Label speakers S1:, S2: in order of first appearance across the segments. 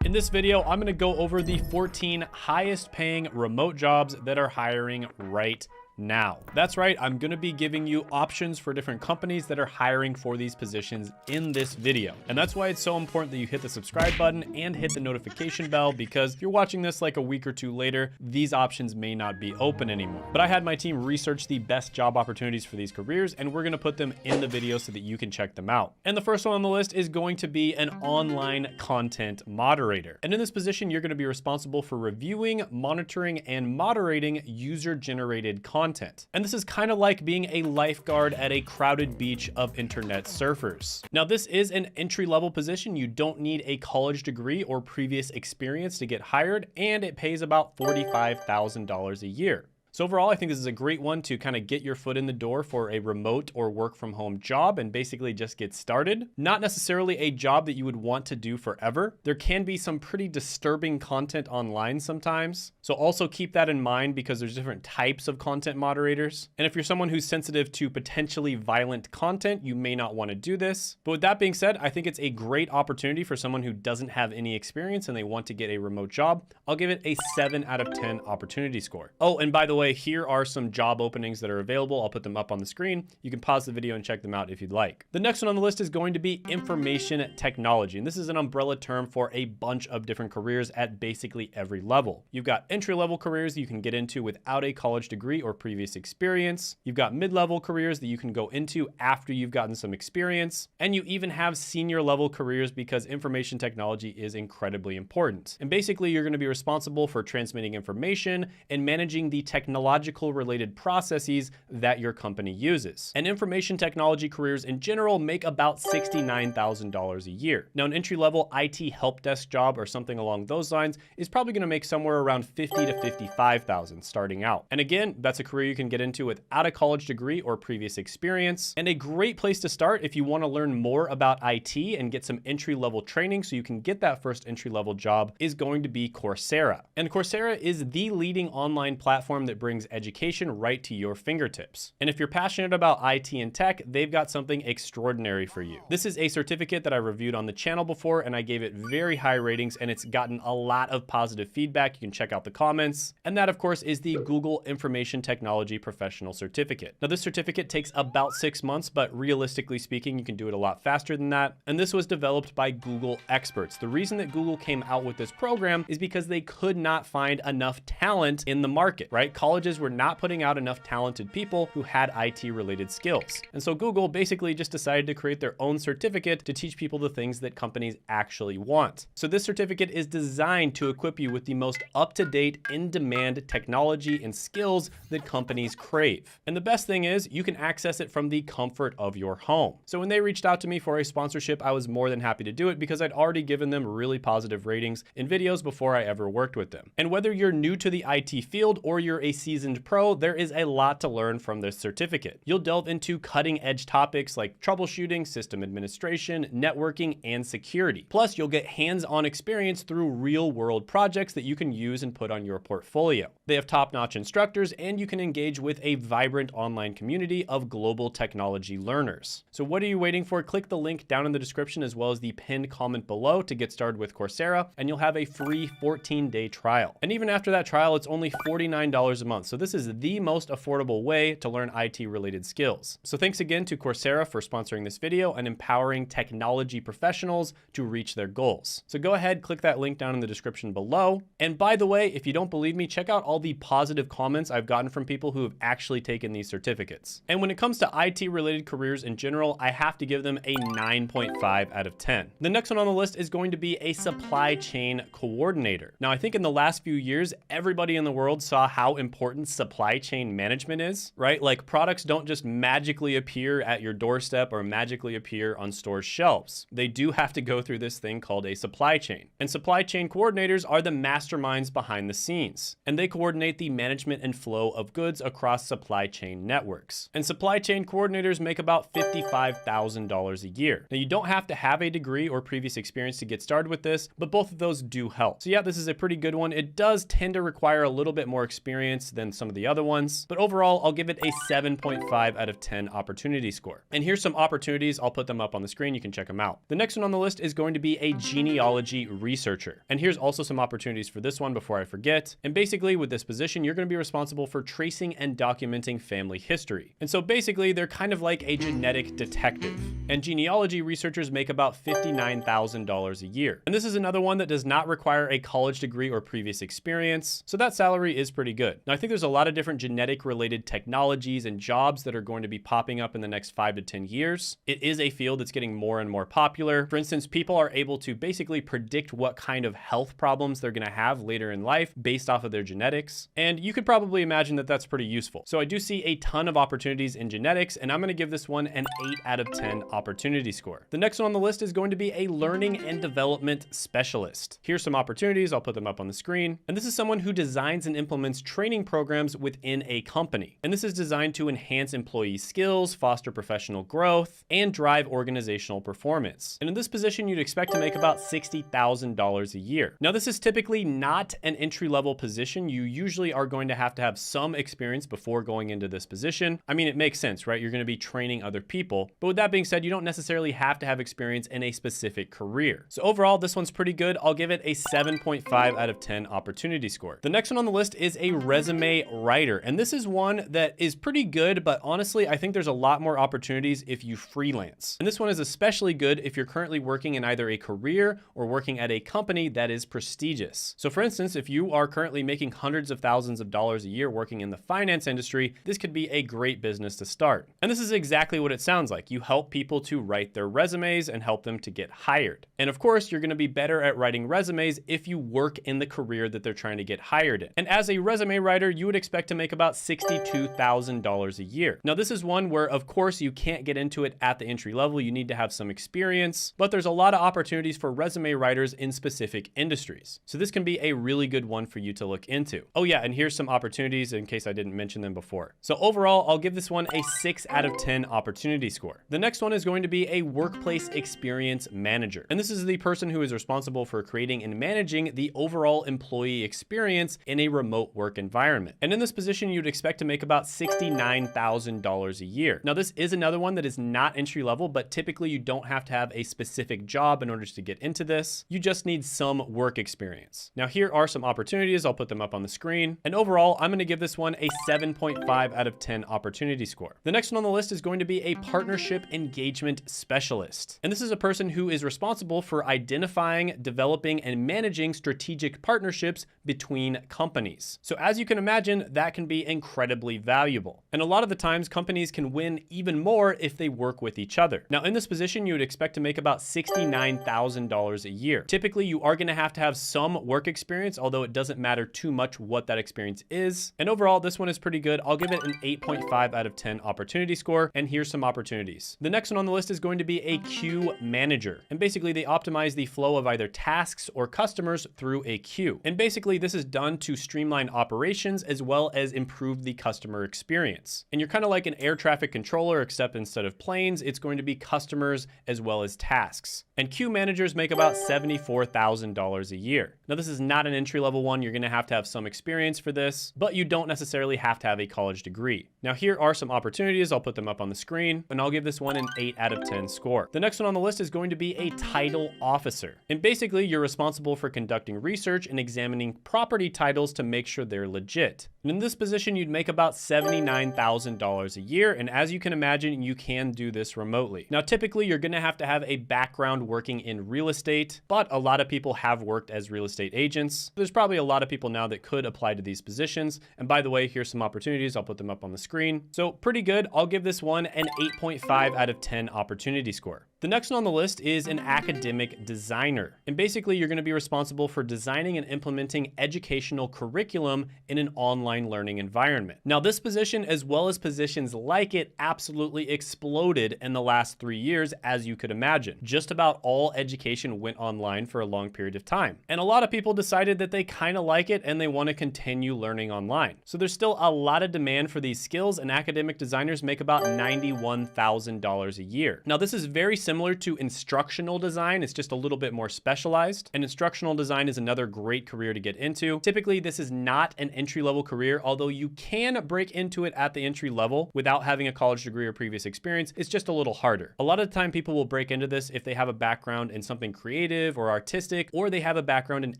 S1: In this video, I'm gonna go over the 14 highest paying remote jobs that are hiring right now. That's right, I'm gonna be giving you options for different companies that are hiring for these positions in this video. And that's why it's so important that you hit the subscribe button and hit the notification bell, because if you're watching this like a week or two later, these options may not be open anymore. But I had my team research the best job opportunities for these careers, and we're gonna put them in the video so that you can check them out. And the first one on the list is going to be an online content moderator. And in this position, you're gonna be responsible for reviewing, monitoring, and moderating user-generated content. And this is kind of like being a lifeguard at a crowded beach of internet surfers. Now, this is an entry-level position. You don't need a college degree or previous experience to get hired, and it pays about $45,000 a year. So overall, I think this is a great one to kind of get your foot in the door for a remote or work from home job and basically just get started. Not necessarily a job that you would want to do forever. There can be some pretty disturbing content online sometimes. So also keep that in mind, because there's different types of content moderators. And if you're someone who's sensitive to potentially violent content, you may not want to do this. But with that being said, I think it's a great opportunity for someone who doesn't have any experience and they want to get a remote job. I'll give it a 7 out of 10 opportunity score. Oh, and by the way, here are some job openings that are available. I'll put them up on the screen. You can pause the video and check them out if you'd like. The next one on the list is going to be information technology. And this is an umbrella term for a bunch of different careers at basically every level. You've got entry-level careers that you can get into without a college degree or previous experience. You've got mid-level careers that you can go into after you've gotten some experience. And you even have senior level careers, because information technology is incredibly important. And basically, you're going to be responsible for transmitting information and managing the technological related processes that your company uses. And information technology careers in general make about $69,000 a year. Now, an entry-level IT help desk job or something along those lines is probably going to make somewhere around $50,000 to $55,000 starting out. And again, that's a career you can get into without a college degree or previous experience. And a great place to start if you want to learn more about IT and get some entry-level training so you can get that first entry-level job is going to be Coursera. And Coursera is the leading online platform that brings education right to your fingertips. And if you're passionate about IT and tech, they've got something extraordinary for you. This is a certificate that I reviewed on the channel before, and I gave it very high ratings, and it's gotten a lot of positive feedback. You can check out the comments. And that, of course, is the Google Information Technology Professional Certificate. Now, this certificate takes about 6 months, but realistically speaking, you can do it a lot faster than that. And this was developed by Google experts. The reason that Google came out with this program is because they could not find enough talent in the market, right? Colleges were not putting out enough talented people who had IT related skills. And so Google basically just decided to create their own certificate to teach people the things that companies actually want. So this certificate is designed to equip you with the most up-to-date, in-demand technology and skills that companies crave. And the best thing is you can access it from the comfort of your home. So when they reached out to me for a sponsorship, I was more than happy to do it, because I'd already given them really positive ratings in videos before I ever worked with them. And whether you're new to the IT field or you're a seasoned pro, there is a lot to learn from this certificate. You'll delve into cutting edge topics like troubleshooting, system administration, networking, and security. Plus, you'll get hands-on experience through real world projects that you can use and put on your portfolio. They have top-notch instructors, and you can engage with a vibrant online community of global technology learners. So what are you waiting for? Click the link down in the description as well as the pinned comment below to get started with Coursera, and you'll have a free 14-day trial. And even after that trial, it's only $49 a month. So this is the most affordable way to learn IT related skills. So thanks again to Coursera for sponsoring this video and empowering technology professionals to reach their goals. So go ahead, click that link down in the description below. And by the way, if you don't believe me, check out all the positive comments I've gotten from people who have actually taken these certificates. And when it comes to IT related careers in general, I have to give them a 9.5 out of 10. The next one on the list is going to be a supply chain coordinator. Now, I think in the last few years, everybody in the world saw how important supply chain management is, right? Like, products don't just magically appear at your doorstep or magically appear on store shelves. They do have to go through this thing called a supply chain. And supply chain coordinators are the masterminds behind the scenes. And they coordinate the management and flow of goods across supply chain networks. And supply chain coordinators make about $55,000 a year. Now, you don't have to have a degree or previous experience to get started with this, but both of those do help. So yeah, this is a pretty good one. It does tend to require a little bit more experience experience than some of the other ones. But overall, I'll give it a 7.5 out of 10 opportunity score. And here's some opportunities. I'll put them up on the screen. You can check them out. The next one on the list is going to be a genealogy researcher. And here's also some opportunities for this one before I forget. And basically with this position, you're going to be responsible for tracing and documenting family history. And so basically they're kind of like a genetic detective. And genealogy researchers make about $59,000 a year. And this is another one that does not require a college degree or previous experience. So that salary is pretty good. Now I think there's a lot of different genetic related technologies and jobs that are going to be popping up in the next 5 to 10 years. It is a field that's getting more and more popular. For instance, people are able to basically predict what kind of health problems they're going to have later in life based off of their genetics. And you could probably imagine that that's pretty useful. So I do see a ton of opportunities in genetics, and I'm going to give this one an 8 out of 10 opportunity score. The next one on the list is going to be a learning and development specialist. Here's some opportunities. I'll put them up on the screen. And this is someone who designs and implements training programs within a company. And this is designed to enhance employee skills, foster professional growth, and drive organizational performance. And in this position, you'd expect to make about $60,000 a year. Now, this is typically not an entry-level position. You usually are going to have some experience before going into this position. I mean, it makes sense, right? You're going to be training other people. But with that being said, you don't necessarily have to have experience in a specific career. So overall, this one's pretty good. I'll give it a 7.5 out of 10 opportunity score. The next one on the list is a resume writer. And this is one that is pretty good, but honestly, I think there's a lot more opportunities if you freelance. And this one is especially good if you're currently working in either a career or working at a company that is prestigious. So for instance, if you are currently making hundreds of thousands of dollars a year working in the finance industry, this could be a great business to start. And this is exactly what it sounds like. You help people to write their resumes and help them to get hired. And of course, you're going to be better at writing resumes if you work in the career that they're trying to get hired in. And as a resume writer, you would expect to make about $62,000 a year. Now, this is one where, of course, you can't get into it at the entry level. You need to have some experience, but there's a lot of opportunities for resume writers in specific industries. So this can be a really good one for you to look into. Oh yeah, and here's some opportunities in case I didn't mention them before. So overall, I'll give this one a 6 out of 10 opportunity score. The next one is going to be a workplace experience manager. And this is the person who is responsible for creating and managing the overall employee experience in a remote work environment. And in this position, you'd expect to make about $69,000 a year. Now, this is another one that is not entry level, but typically you don't have to have a specific job in order to get into this. You just need some work experience. Now, here are some opportunities. I'll put them up on the screen. And overall, I'm going to give this one a 7.5 out of 10 opportunity score. The next one on the list is going to be a partnership engagement specialist. And this is a person who is responsible for identifying, developing, and managing strategic partnerships between companies. So as you can imagine, that can be incredibly valuable. And a lot of the times companies can win even more if they work with each other. Now, in this position, you would expect to make about $69,000 a year. Typically, you are going to have some work experience, although it doesn't matter too much what that experience is. And overall, this one is pretty good. I'll give it an 8.5 out of 10 opportunity score. And here's some opportunities. The next one on the list is going to be a queue manager. And basically, they optimize the flow of either tasks or customers through a queue. And basically, this is done to streamline operations as well as improve the customer experience. And you're kind of like an air traffic controller, except instead of planes, it's going to be customers as well as tasks. And queue managers make about $74,000 a year. Now, this is not an entry-level one. You're going to have some experience for this, but you don't necessarily have to have a college degree. Now, here are some opportunities. I'll put them up on the screen, and I'll give this one an 8 out of 10 score. The next one on the list is going to be a title officer. And basically, you're responsible for conducting research and examining property titles to make sure they're legit. And in this position, you'd make about $79,000 a year. And as you can imagine, you can do this remotely. Now, typically, you're going to have a background working in real estate, but a lot of people have worked as real estate agents. There's probably a lot of people now that could apply to these positions. And by the way, here's some opportunities. I'll put them up on the screen. So pretty good. I'll give this one an 8.5 out of 10 opportunity score. The next one on the list is an academic designer. And basically, you're going to be responsible for designing and implementing educational curriculum in an online learning environment. Now, this position, as well as positions like it, absolutely exploded in the last 3 years, as you could imagine. Just about all education went online for a long period of time. And a lot of people decided that they kind of like it and they want to continue learning online. So there's still a lot of demand for these skills, and academic designers make about $91,000 a year. Now, this is very similar to instructional design. It's just a little bit more specialized. And instructional design is another great career to get into. Typically, this is not an entry-level career, although you can break into it at the entry level without having a college degree or previous experience. It's just a little harder. A lot of the time, people will break into this if they have a background in something creative or artistic, or they have a background in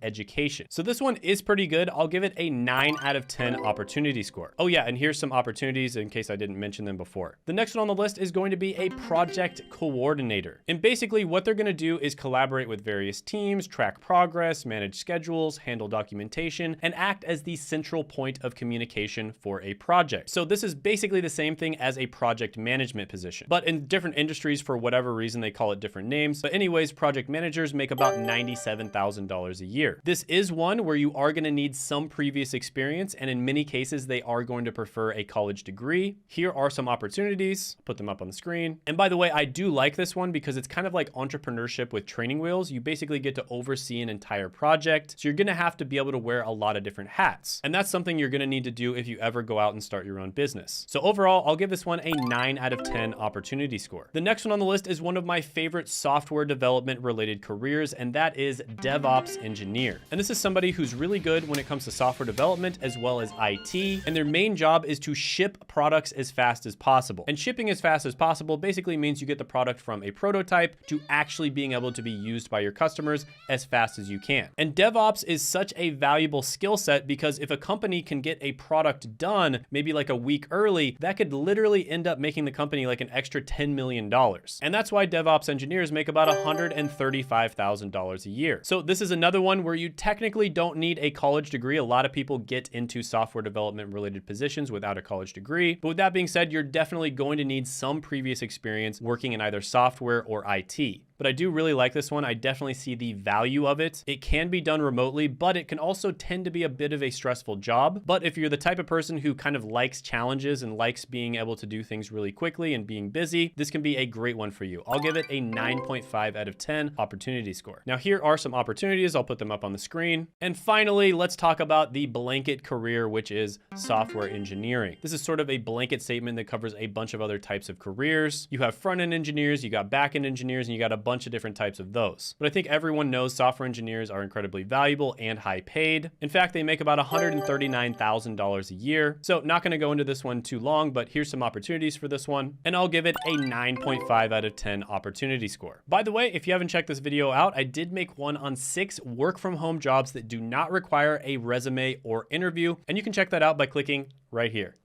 S1: education. So this one is pretty good. I'll give it a 9 out of 10 opportunity score. Oh yeah, and here's some opportunities in case I didn't mention them before. The next one on the list is going to be a project coordinator. And basically what they're going to do is collaborate with various teams, track progress, manage schedules, handle documentation, and act as the central point of communication for a project. So this is basically the same thing as a project management position, but in different industries, for whatever reason, they call it different names. But anyways, project managers make about $97,000 a year. This is one where you are going to need some previous experience, and in many cases, they are going to prefer a college degree. Here are some opportunities. Put them up on the screen. And by the way, I do like this one because it's kind of like entrepreneurship with training wheels. You basically get to oversee an entire project. So you're going to have to be able to wear a lot of different hats. And that's something you're going to need to do if you ever go out and start your own business. So overall, I'll give this one a 9 out of 10 opportunity score. The next one on the list is one of my favorite software development related careers, and that is DevOps engineer. And this is somebody who's really good when it comes to software development as well as IT. And their main job is to ship products as fast as possible. And shipping as fast as possible basically means you get the product from a prototype to actually being able to be used by your customers as fast as you can. And DevOps is such a valuable skill set because if a company can get a product done maybe like a week early, that could literally end up making the company like an extra $10 million. And that's why DevOps engineers make about $135,000 a year. So this is another one where you technically don't need a college degree. A lot of people get into software development related positions without a college degree. But with that being said, you're definitely going to need some previous experience working in either software or IT. But I do really like this one. I definitely see the value of it. It can be done remotely, but it can also tend to be a bit of a stressful job. But if you're the type of person who kind of likes challenges and likes being able to do things really quickly and being busy, this can be a great one for you. I'll give it a 9.5 out of 10 opportunity score. Now here are some opportunities. I'll put them up on the screen. And finally, let's talk about the blanket career, which is software engineering. This is sort of a blanket statement that covers a bunch of other types of careers. You have front-end engineers, you got back-end engineers, and you got a bunch of different types of those. But I think everyone knows software engineers are incredibly valuable and high paid. In fact, they make about $139,000 a year. So not going to go into this one too long, but here's some opportunities for this one. And I'll give it a 9.5 out of 10 opportunity score. By the way, if you haven't checked this video out, I did make one on 6 work from home jobs that do not require a resume or interview. And you can check that out by clicking right here.